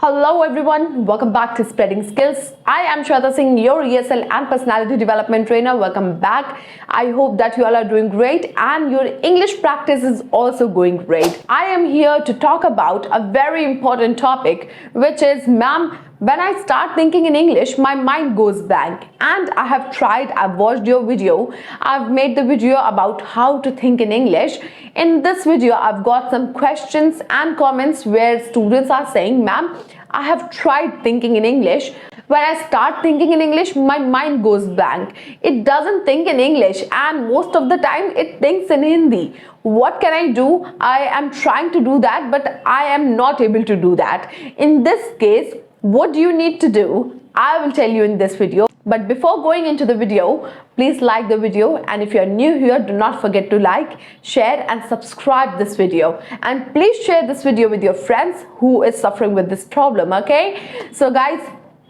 Hello everyone, welcome back to Spreading Skills. I am Shweta Singh, your ESL and personality development trainer. Welcome back. I hope that you all are doing great and your English practice is also going great. I am here to talk about a very important topic, which is, ma'am, when I start thinking in English, my mind goes blank. And I have tried, I've watched your video, I've made the video about how to think in English. In this video, I've got some questions and comments where students are saying, ma'am, I have tried thinking in English. When I start thinking in English, my mind goes blank. It doesn't think in English and most of the time it thinks in Hindi. What can I do? I am trying to do that, but I am not able to do that. In this case, what do you need to do? I will tell you in this video. But before going into the video, please like the video, and if you are new here, do not forget to like, share and subscribe this video, and please share this video with your friends who is suffering with this problem. Okay, so guys,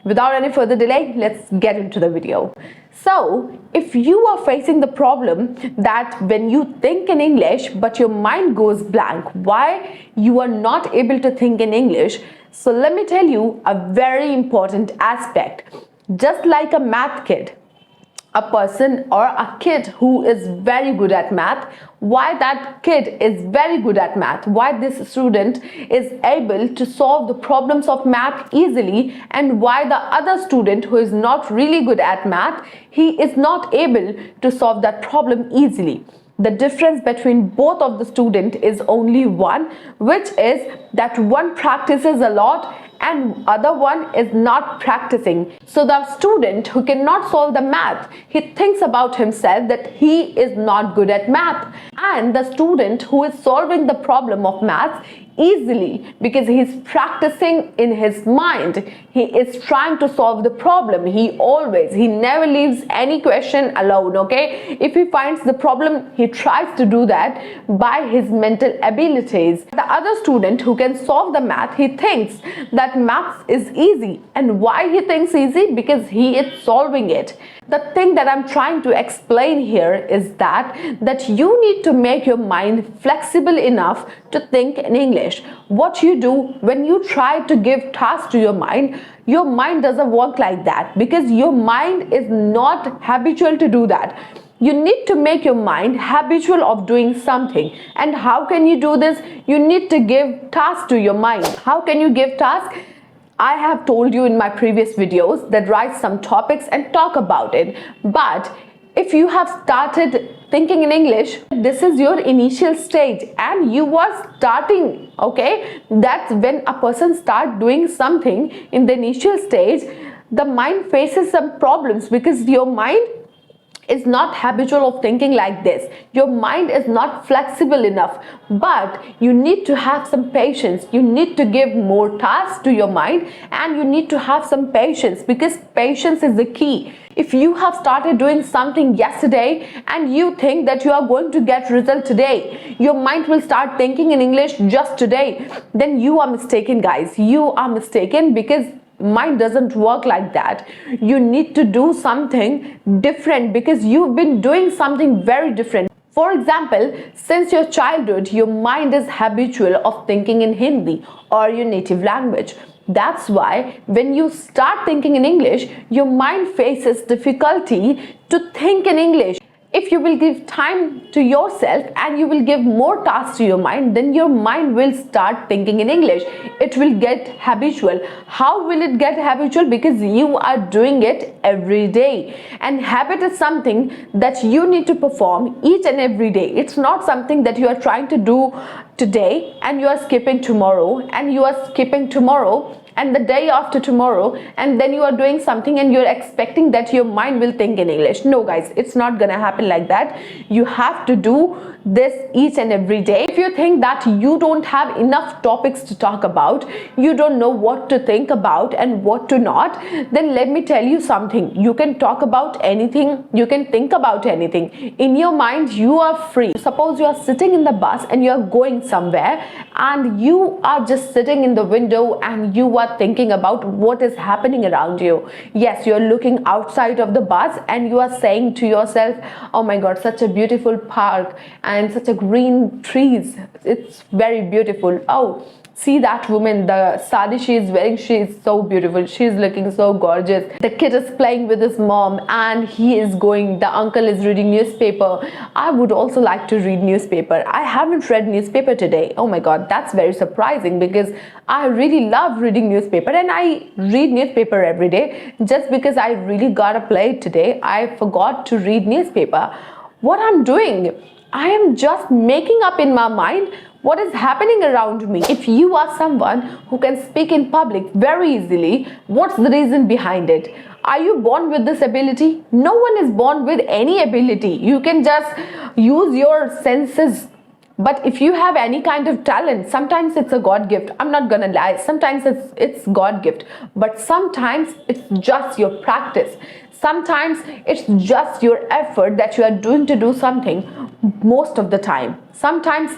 without any further delay, let's get into the video. So if you are facing the problem that when you think in English but your mind goes blank, why you are not able to think in English, so let me tell you a very important aspect. Just like a math kid, a person or a kid who is very good at math, why that kid is very good at math, why this student is able to solve the problems of math easily, and why the other student who is not really good at math, he is not able to solve that problem easily. The difference between both of the student is only one, which is that one practices a lot and other one is not practicing. So the student who cannot solve the math, he thinks about himself that he is not good at math, and the student who is solving the problem of math easily because he is practicing in his mind, he is trying to solve the problem. He never leaves any question alone. Okay, if he finds the problem, he tries to do that by his mental abilities. The other student who can solve the math, he thinks that maths is easy. And why he thinks easy? Because he is solving it. The thing that I'm trying to explain here is that you need to make your mind flexible enough to think in English. What you do when you try to give tasks to your mind doesn't work like that, because your mind is not habitual to do that. You need to make your mind habitual of doing something. And how can you do this? You need to give tasks to your mind. How can you give tasks? I have told you in my previous videos that write some topics and talk about it. But if you have started thinking in English, this is your initial stage and you are starting, okay? That's when a person starts doing something in the initial stage, the mind faces some problems because your mind is not habitual of thinking like this. Your mind is not flexible enough, but you need to have some patience. You need to give more tasks to your mind and you need to have some patience, because patience is the key. If you have started doing something yesterday and you think that you are going to get result today, your mind will start thinking in English just today, then you are mistaken, guys. You are mistaken, because mind doesn't work like that. You need to do something different because you've been doing something very different. For example, since your childhood, your mind is habitual of thinking in Hindi or your native language. That's why when you start thinking in English, your mind faces difficulty to think in English. If you will give time to yourself and you will give more tasks to your mind, then your mind will start thinking in English. It will get habitual. How will it get habitual? Because you are doing it every day. And habit is something that you need to perform each and every day. It's not something that you are trying to do today and you are skipping tomorrow and you are skipping tomorrow and the day after tomorrow, and then you are doing something and you're expecting that your mind will think in English. No guys, it's not gonna happen like that. You have to do this each and every day. If you think that you don't have enough topics to talk about, you don't know what to think about and what to not, then let me tell you something. You can talk about anything, you can think about anything. In your mind, you are free. Suppose you are sitting in the bus and you are going somewhere and you are just sitting in the window and you are thinking about what is happening around you. Yes, you are looking outside of the bus and you are saying to yourself, oh my god, such a beautiful park and such a green trees, it's very beautiful. Oh, See that woman, the sari she is wearing, she is so beautiful, she is looking so gorgeous. The kid is playing with his mom and he is going, the uncle is reading newspaper. I would also like to read newspaper. I haven't read newspaper today. Oh my god, that's very surprising because I really love reading newspaper and I read newspaper every day. Just because I really gotta play it today, I forgot to read newspaper. What I'm doing, I am just making up in my mind what is happening around me. If you are someone who can speak in public very easily, what's the reason behind it? Are you born with this ability? No one is born with any ability. You can just use your senses. But if you have any kind of talent, sometimes it's a God gift. I'm not gonna lie, sometimes it's God gift, but sometimes it's just your practice. Sometimes it's just your effort that you are doing to do something most of the time. Sometimes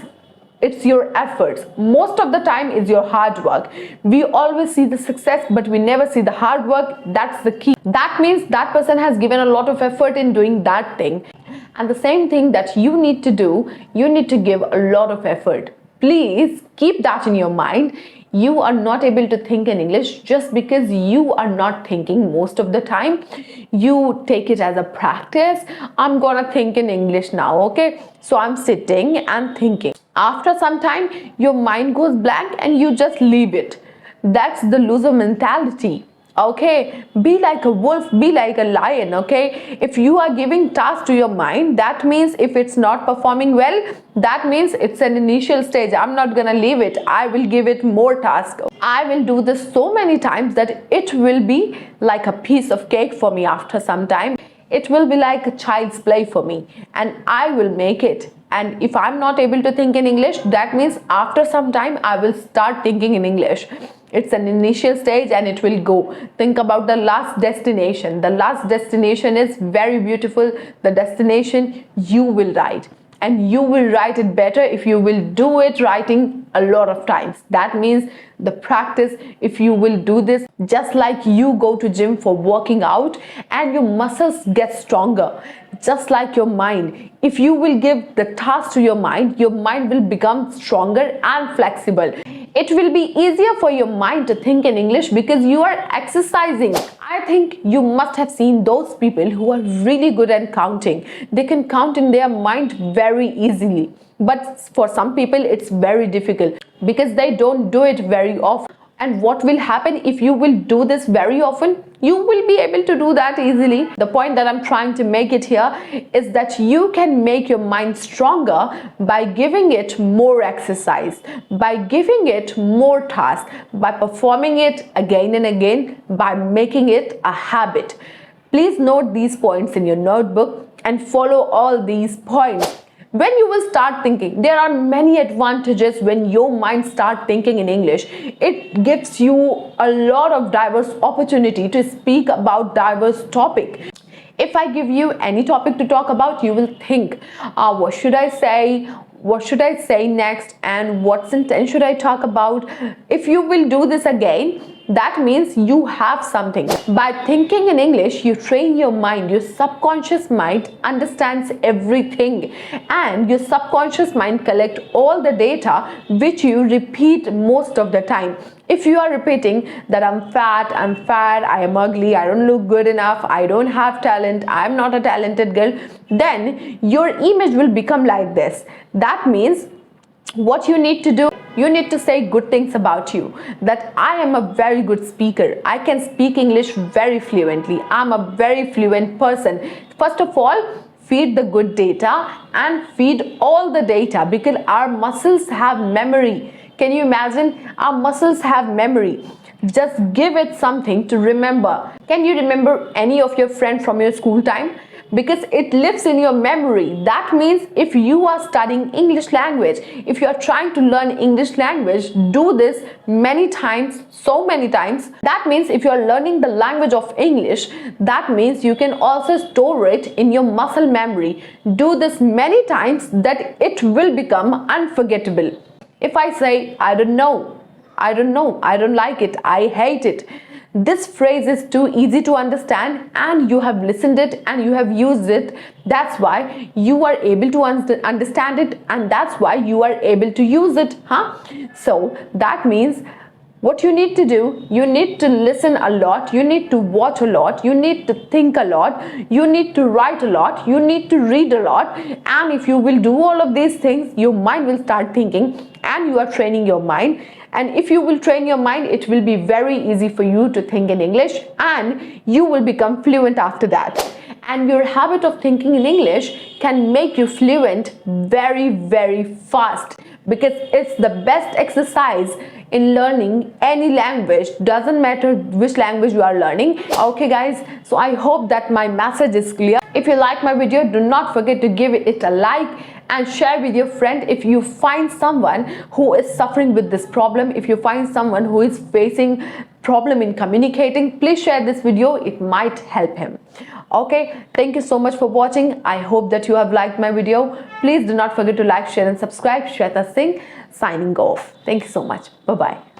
it's your efforts. Most of the time is your hard work. We always see the success, but we never see the hard work. That's the key. That means that person has given a lot of effort in doing that thing. And the same thing that you need to do, you need to give a lot of effort. Please keep that in your mind. You are not able to think in English just because you are not thinking most of the time. You take it as a practice. I'm gonna think in English now, okay? So I'm sitting and thinking. After some time, your mind goes blank and you just leave it. That's the loser mentality. Okay, be like a wolf, be like a lion. Okay, if you are giving tasks to your mind, that means if it's not performing well, that means it's an initial stage. I'm not gonna leave it. I will give it more tasks. I will do this so many times that it will be like a piece of cake for me. After some time, it will be like a child's play for me and I will make it. And if I'm not able to think in English, that means after some time I will start thinking in English. It's an initial stage and it will go. Think about the last destination. The last destination is very beautiful. The destination you will write, and you will write it better if you will do it writing a lot of times. That means the practice, if you will do this, just like you go to gym for working out and your muscles get stronger, just like your mind, if you will give the task to your mind will become stronger and flexible. It will be easier for your mind to think in English because you are exercising. I think you must have seen those people who are really good at counting. They can count in their mind very easily. But for some people, it's very difficult because they don't do it very often. And what will happen if you will do this very often? You will be able to do that easily. The point that I'm trying to make it here is that you can make your mind stronger by giving it more exercise, by giving it more tasks, by performing it again and again, by making it a habit. Please note these points in your notebook and follow all these points. When you will start thinking, there are many advantages when your mind starts thinking in English. It gives you a lot of diverse opportunity to speak about diverse topic. If I give you any topic to talk about, you will think, what should I say? What should I say next? And what sentence should I talk about? If you will do this again, that means you have something. By thinking in English, you train your mind. Your subconscious mind understands everything, and your subconscious mind collects all the data which you repeat most of the time. If you are repeating that I'm fat, I am ugly, I don't look good enough, I don't have talent, I'm not a talented girl, then your image will become like this. That means what you need to do, you need to say good things about you, that I am a very good speaker, I can speak English very fluently, I'm a very fluent person. First of all, feed the good data and feed all the data, because our muscles have memory. Can you imagine? Our muscles have memory. Just give it something to remember. Can you remember any of your friends from your school time? Because it lives in your memory. That means if you are studying English language, if you are trying to learn English language, do this many times, so many times. That means if you are learning the language of English, that means you can also store it in your muscle memory. Do this many times that it will become unforgettable. If I say, I don't know, I don't know, I don't like it, I hate it. This phrase is too easy to understand and you have listened it and you have used it. That's why you are able to understand it, and that's why you are able to use it. So that means what you need to do, you need to listen a lot, you need to watch a lot, you need to think a lot, you need to write a lot, you need to read a lot. And if you will do all of these things, your mind will start thinking and you are training your mind. And if you will train your mind, it will be very easy for you to think in English and you will become fluent after that. And your habit of thinking in English can make you fluent very, very fast, because it's the best exercise in learning any language. Doesn't matter which language you are learning. Okay guys, so I hope that my message is clear. If you like my video, do not forget to give it a like and share with your friend. If you find someone who is suffering with this problem, if you find someone who is facing problem in communicating, please share this video, it might help him. Okay, thank you so much for watching. I hope that you have liked my video. Please do not forget to like, share and subscribe. Shweta Singh signing off. Thank you so much. Bye bye.